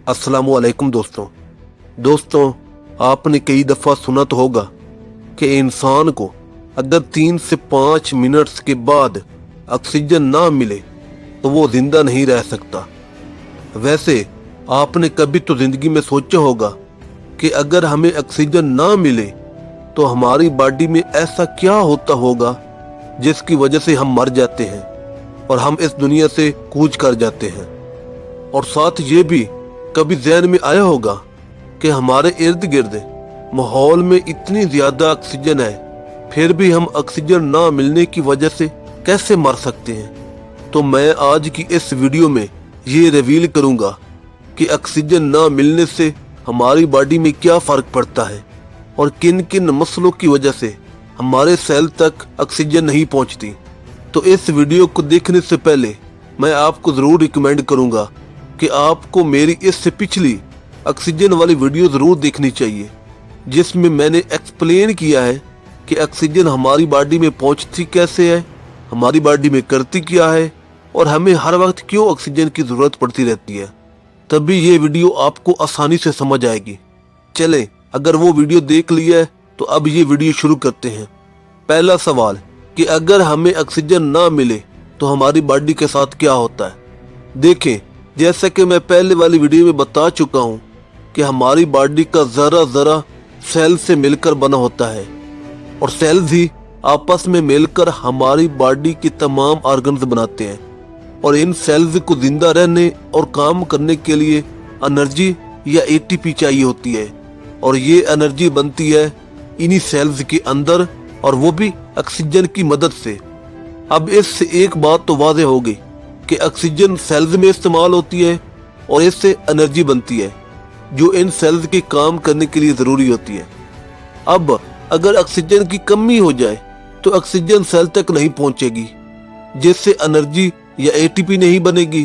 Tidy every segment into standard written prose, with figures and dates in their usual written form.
अस्सलामुअलैकुम दोस्तों, आपने कई दफ़ा सुना तो होगा कि इंसान को अगर 3 से 5 मिनट्स के बाद ऑक्सीजन ना मिले तो वो ज़िंदा नहीं रह सकता। वैसे आपने कभी तो ज़िंदगी में सोचा होगा कि अगर हमें ऑक्सीजन ना मिले तो हमारी बॉडी में ऐसा क्या होता होगा जिसकी वजह से हम मर जाते हैं और हम इस दुनिया से कूच कर जाते हैं। और साथ ये भी कभी ज़हन में आया होगा कि हमारे इर्द गिर्द माहौल में इतनी ज़्यादा ऑक्सीजन है फिर भी हम ऑक्सीजन ना मिलने की वजह से कैसे मर सकते हैं। तो मैं आज की इस वीडियो में ये रिवील करूँगा कि ऑक्सीजन ना मिलने से हमारी बॉडी में क्या फ़र्क पड़ता है और किन किन मसलों की वजह से हमारे सेल तक ऑक्सीजन नहीं पहुंचती। तो इस वीडियो को देखने से पहले मैं आपको ज़रूर रिकमेंड करूंगा कि आपको मेरी इससे पिछली ऑक्सीजन वाली वीडियो ज़रूर देखनी चाहिए, जिसमें मैंने एक्सप्लेन किया है कि ऑक्सीजन हमारी बॉडी में पहुंचती कैसे है, हमारी बॉडी में करती क्या है और हमें हर वक्त क्यों ऑक्सीजन की ज़रूरत पड़ती रहती है। तभी ये वीडियो आपको आसानी से समझ आएगी। चलें, अगर वो वीडियो देख लिया है तो अब ये वीडियो शुरू करते हैं। पहला सवाल कि अगर हमें ऑक्सीजन ना मिले तो हमारी बॉडी के साथ क्या होता है। देखें, जैसा कि मैं पहले वाली वीडियो में बता चुका हूँ कि हमारी बॉडी का ज़रा ज़रा सेल से मिलकर बना होता है और सेल्स ही आपस में मिलकर हमारी बॉडी के तमाम ऑर्गन्स बनाते हैं। और इन सेल्स को जिंदा रहने और काम करने के लिए एनर्जी या एटीपी चाहिए होती है और ये एनर्जी बनती है इन्हीं सेल्स के अंदर और वो भी ऑक्सीजन की मदद से। अब इससे एक बात तो वाज़ेह हो गई कि ऑक्सीजन सेल्स में इस्तेमाल होती है और इससे एनर्जी बनती है जो इन सेल्स के काम करने के लिए ज़रूरी होती है। अब अगर ऑक्सीजन की कमी हो जाए तो ऑक्सीजन सेल तक नहीं पहुंचेगी, जिससे एनर्जी या एटीपी नहीं बनेगी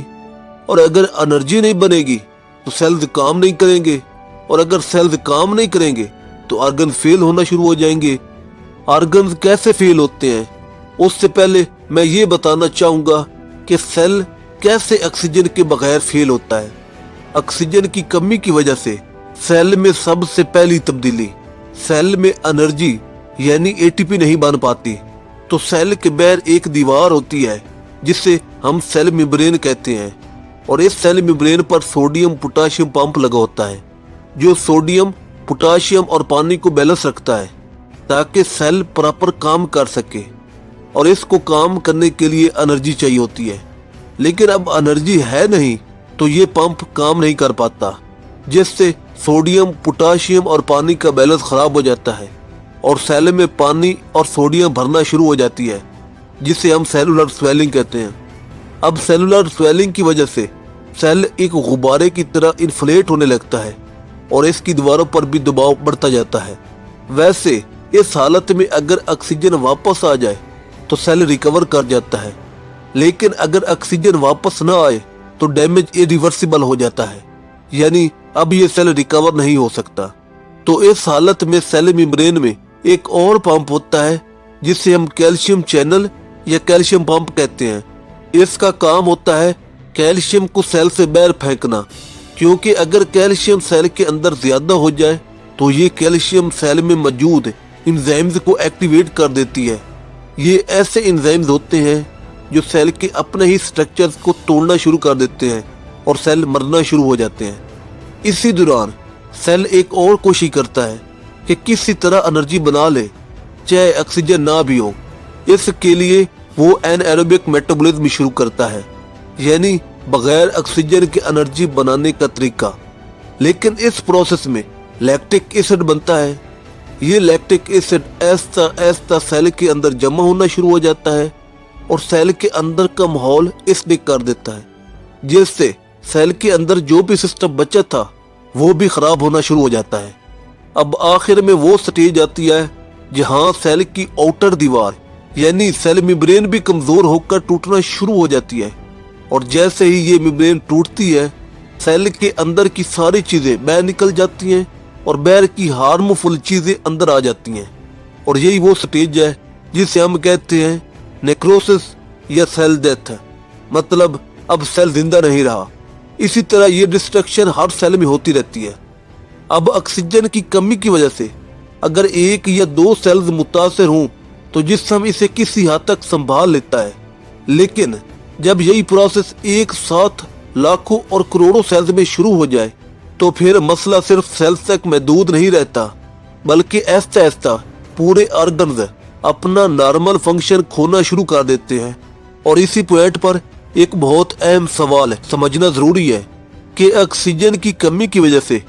और अगर एनर्जी नहीं बनेगी तो सेल्स काम नहीं करेंगे और अगर सेल्स काम नहीं करेंगे तो ऑर्गन फेल होना शुरू हो जाएंगे। ऑर्गन्स कैसे फेल होते हैं उससे पहले मैं ये बताना चाहूँगा कि सेल कैसे ऑक्सीजन के बगैर फेल होता है। ऑक्सीजन की कमी की वजह से सेल में सबसे पहली तब्दीली, सेल में एनर्जी यानी एटीपी नहीं बन पाती, तो सेल के बाहर एक दीवार होती है जिसे हम सेल मेम्ब्रेन कहते हैं और इस सेल मेम्ब्रेन पर सोडियम पोटाशियम पंप लगा होता है जो सोडियम पोटाशियम और पानी को बैलेंस रखता है ताकि सेल प्रॉपर काम कर सके। और इसको काम करने के लिए एनर्जी चाहिए होती है, लेकिन अब एनर्जी है नहीं तो ये पंप काम नहीं कर पाता, जिससे सोडियम पोटाशियम और पानी का बैलेंस खराब हो जाता है और सेल में पानी और सोडियम भरना शुरू हो जाती है, जिसे हम सेलुलर स्वेलिंग कहते हैं। अब सेलुलर स्वेलिंग की वजह से सेल एक गुब्बारे की तरह इन्फ्लेट होने लगता है और इसकी दीवारों पर भी दबाव बढ़ता जाता है। वैसे इस हालत में अगर ऑक्सीजन वापस आ जाए तो सेल रिकवर कर जाता है, लेकिन अगर ऑक्सीजन वापस ना आए तो डैमेज इरिवर्सिबल हो जाता है, यानी अब ये सेल रिकवर नहीं हो सकता। तो इस हालत में सेल मेम्ब्रेन में एक और पंप होता है जिसे हम कैल्शियम चैनल या कैल्शियम पंप कहते हैं। इसका काम होता है कैल्शियम को सेल से बाहर फेंकना, क्योंकि अगर कैल्शियम सेल के अंदर ज्यादा हो जाए तो ये कैल्शियम सेल में मौजूद एंजाइम्स को एक्टिवेट कर देती है। ये ऐसे एंजाइम्स होते हैं जो सेल के अपने ही स्ट्रक्चर्स को तोड़ना शुरू कर देते हैं और सेल मरना शुरू हो जाते हैं। इसी दौरान सेल एक और कोशिश करता है कि किसी तरह एनर्जी बना ले चाहे ऑक्सीजन ना भी हो। इसके लिए वो एनाएरोबिक मेटाबॉलिज्म शुरू करता है, यानी बगैर ऑक्सीजन के एनर्जी बनाने का तरीका। लेकिन इस प्रोसेस में लैक्टिक एसिड बनता है। ये लैक्टिक एसिड ऐसा ऐसा सेल के अंदर जमा होना शुरू हो जाता है और सेल के अंदर का माहौल इसने कर देता है, जिससे सेल के अंदर जो भी सिस्टम बचा था वो भी खराब होना शुरू हो जाता है। अब आखिर में वो स्टेज आती है जहाँ सेल की आउटर दीवार यानी सेल मेम्ब्रेन भी कमजोर होकर टूटना शुरू हो जाती है और जैसे ही ये मेम्ब्रेन टूटती है सेल के अंदर की सारी चीजें बाहर निकल जाती हैं और बाहर की हार्मफुल चीजें अंदर आ जाती हैं और यही वो स्टेज है जिसे हम कहते हैं नेक्रोसिस या सेल डेथ। मतलब अब सेल जिंदा नहीं रहा इसी तरह ये डिस्ट्रक्शन हर सेल में होती रहती है। अब ऑक्सीजन की कमी की वजह से अगर एक या दो सेल्स मुतासर हों तो जिस्म इसे किसी हद तक संभाल लेता है, लेकिन जब यही प्रोसेस एक साथ लाखों और करोड़ों सेल्स में शुरू हो जाए तो फिर मसला सिर्फ सेल्स तक महदूद नहीं रहता, बल्कि ऐसा ऐसा पूरे ऑर्गन्स अपना नॉर्मल फंक्शन खोना शुरू कर देते हैं। और इसी पॉइंट पर एक बहुत अहम सवाल समझना जरूरी है कि ऑक्सीजन की कमी की वजह से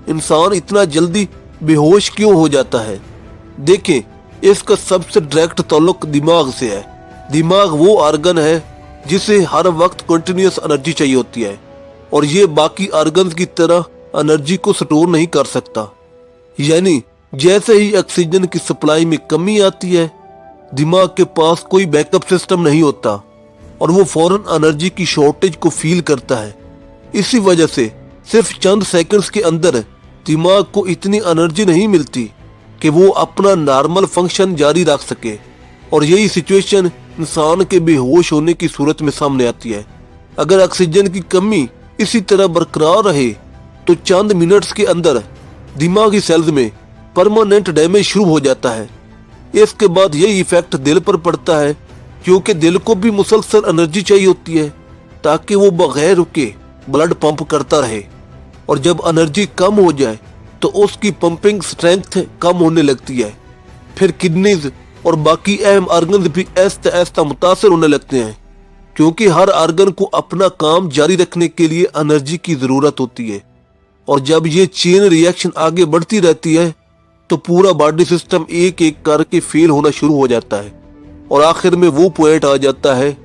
इंसान इतना जल्दी बेहोश क्यों हो जाता है। देखें, इसका सबसे डायरेक्ट ताल्लुक दिमाग से है। दिमाग वो ऑर्गन है जिसे हर वक्त कंटिन्यूअस एनर्जी चाहिए होती है और ये बाकी ऑर्गन्स की तरह एनर्जी को स्टोर नहीं कर सकता। यानी जैसे ही ऑक्सीजन की सप्लाई में कमी आती है, दिमाग के पास कोई बैकअप सिस्टम नहीं होता और वो फौरन एनर्जी की शॉर्टेज को फील करता है। इसी वजह से सिर्फ चंद सेकंड्स के अंदर दिमाग को इतनी एनर्जी नहीं मिलती कि वो अपना नॉर्मल फंक्शन जारी रख सके और यही सिचुएशन इंसान के बेहोश होने की सूरत में सामने आती है। अगर ऑक्सीजन की कमी इसी तरह बरकरार रहे तो चंद मिनट्स के अंदर दिमागी सेल्स में परमानेंट डैमेज शुरू हो जाता है। इसके बाद यही इफेक्ट दिल पर पड़ता है, क्योंकि दिल को भी मुसलसल एनर्जी चाहिए होती है ताकि वो बगैर रुके ब्लड पंप करता रहे, और जब एनर्जी कम हो जाए तो उसकी पंपिंग स्ट्रेंथ कम होने लगती है। फिर किडनीज और बाकी अहम ऑर्गन भी ऐसा ऐसा मुतासर होने लगते हैं, क्योंकि हर ऑर्गन को अपना काम जारी रखने के लिए एनर्जी की जरूरत होती है। और जब ये चेन रिएक्शन आगे बढ़ती रहती है तो पूरा बॉडी सिस्टम एक एक करके फेल होना शुरू हो जाता है और आखिर में वो पॉइंट आ जाता है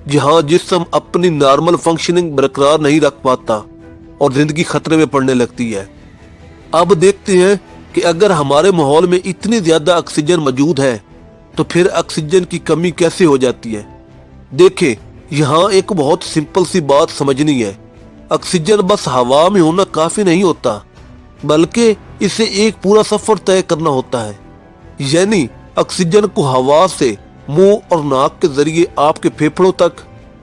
जहां जिस्म अपनी नॉर्मल फंक्शनिंग बरकरार नहीं रख पाता और जिंदगी खतरे में पड़ने लगती है। अब देखते हैं कि अगर हमारे माहौल में इतनी ज्यादा ऑक्सीजन मौजूद है तो फिर ऑक्सीजन की कमी कैसे हो जाती है। देखें, यहाँ एक बहुत सिंपल सी बात समझनी है। ऑक्सीजन बस हवा में होना काफी नहीं होता, बल्कि इसे एक पूरा सफर तय करना होता है। यानी ऑक्सीजन को हवा से मुंह और नाक के जरिए आपके फेफड़ों तक,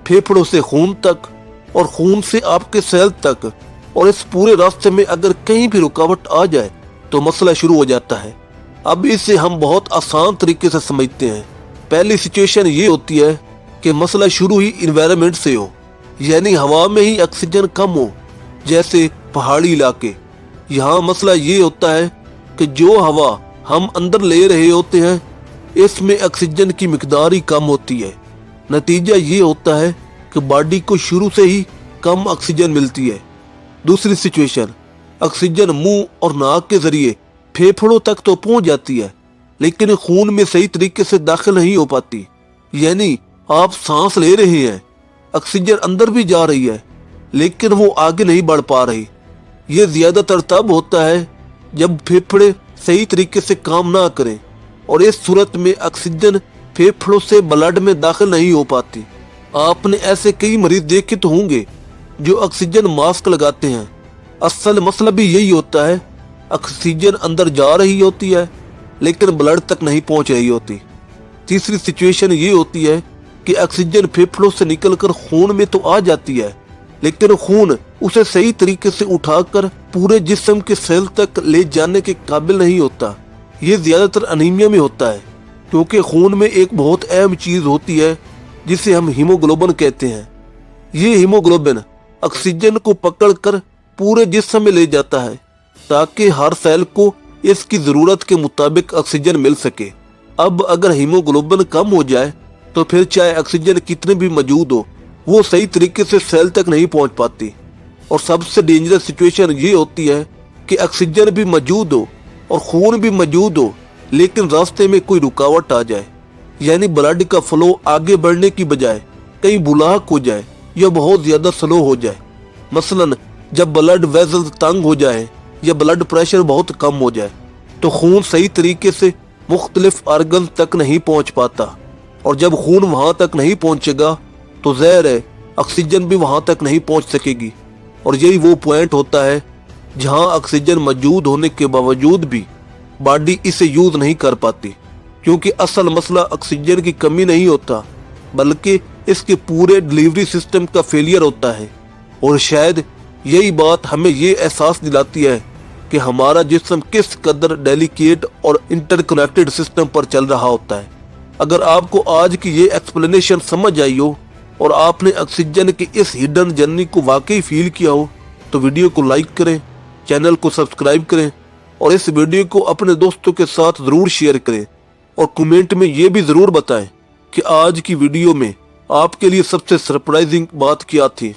फेफड़ों से खून तक और खून से आपके सेल तक, और इस पूरे रास्ते में अगर कहीं भी रुकावट आ जाए तो मसला शुरू हो जाता है। अब इसे हम बहुत आसान तरीके से समझते हैं। पहली सिचुएशन ये होती है कि मसला शुरू ही इन्वायरमेंट से हो, यानी हवा में ही ऑक्सीजन कम हो, जैसे पहाड़ी इलाके। यहाँ मसला ये होता है कि जो हवा हम अंदर ले रहे होते हैं इसमें ऑक्सीजन की मिकदार ही कम होती है। नतीजा ये होता है कि बॉडी को शुरू से ही कम ऑक्सीजन मिलती है। दूसरी सिचुएशन, ऑक्सीजन मुंह और नाक के जरिए फेफड़ों तक तो पहुंच जाती है, लेकिन खून में सही तरीके से दाखिल नहीं हो पाती। यानी आप सांस ले रहे हैं, ऑक्सीजन अंदर भी जा रही है, लेकिन वो आगे नहीं बढ़ पा रही। ये ज्यादातर तब होता है जब फेफड़े सही तरीके से काम ना करें, और इस सूरत में ऑक्सीजन फेफड़ों से ब्लड में दाखिल नहीं हो पाती। आपने ऐसे कई मरीज देखे तो होंगे जो ऑक्सीजन मास्क लगाते हैं। असल मसला भी यही होता है, ऑक्सीजन अंदर जा रही होती है लेकिन ब्लड तक नहीं पहुंच रही होती। तीसरी सिचुएशन ये होती है कि ऑक्सीजन फेफड़ों से निकलकर खून में तो आ जाती है, लेकिन खून उसे सही तरीके से उठाकर पूरे जिस्म के सेल तक ले जाने के काबिल नहीं होता। ये ज्यादातर अनीमिया में होता है, क्योंकि खून में एक बहुत अहम चीज होती है जिसे हम हीमोग्लोबिन कहते हैं। ये हीमोग्लोबिन ऑक्सीजन को पकड़कर पूरे जिस्म में ले जाता है ताकि हर सेल को इसकी जरूरत के मुताबिक ऑक्सीजन मिल सके। अब अगर हीमोग्लोबिन कम हो जाए तो फिर चाहे ऑक्सीजन कितने भी मौजूद हो, वो सही तरीके से सेल तक नहीं पहुंच पाती। और सबसे डेंजरस सिचुएशन ये होती है कि ऑक्सीजन भी मौजूद हो और खून भी मौजूद हो, लेकिन रास्ते में कोई रुकावट आ जाए, यानी ब्लड का फ्लो आगे बढ़ने की बजाय कहीं ब्लॉक हो जाए या बहुत ज्यादा स्लो हो जाए। मसलन जब ब्लड वेसल्स तंग हो जाए या ब्लड प्रेशर बहुत कम हो जाए तो खून सही तरीके से मुख्तलिफ ऑर्गन तक नहीं पहुंच पाता, और जब खून वहां तक नहीं पहुंचेगा तो ज़ाहिर है ऑक्सीजन भी वहां तक नहीं पहुंच सकेगी। और यही वो पॉइंट होता है जहां ऑक्सीजन मौजूद होने के बावजूद भी बॉडी इसे यूज नहीं कर पाती, क्योंकि असल मसला ऑक्सीजन की कमी नहीं होता, बल्कि इसके पूरे डिलीवरी सिस्टम का फेलियर होता है। اور شاید یہی بات ہمیں یہ احساس دلاتی ہے کہ ہمارا جسم کس قدر ڈیلیکیٹ اور انٹر کنیکٹڈ سسٹم پر چل رہا ہوتا ہے۔ اگر آپ کو آج کی یہ ایکسپلینیشن سمجھ آئی ہو اور آپ نے آکسیجن کی اس ہڈن جرنی کو واقعی فیل کیا ہو تو ویڈیو کو لائک کریں، چینل کو سبسکرائب کریں اور اس ویڈیو کو اپنے دوستوں کے ساتھ ضرور شیئر کریں، اور کمنٹ میں یہ بھی ضرور بتائیں کہ آج کی ویڈیو میں آپ کے لیے سب سے سرپرائزنگ بات کیا تھی۔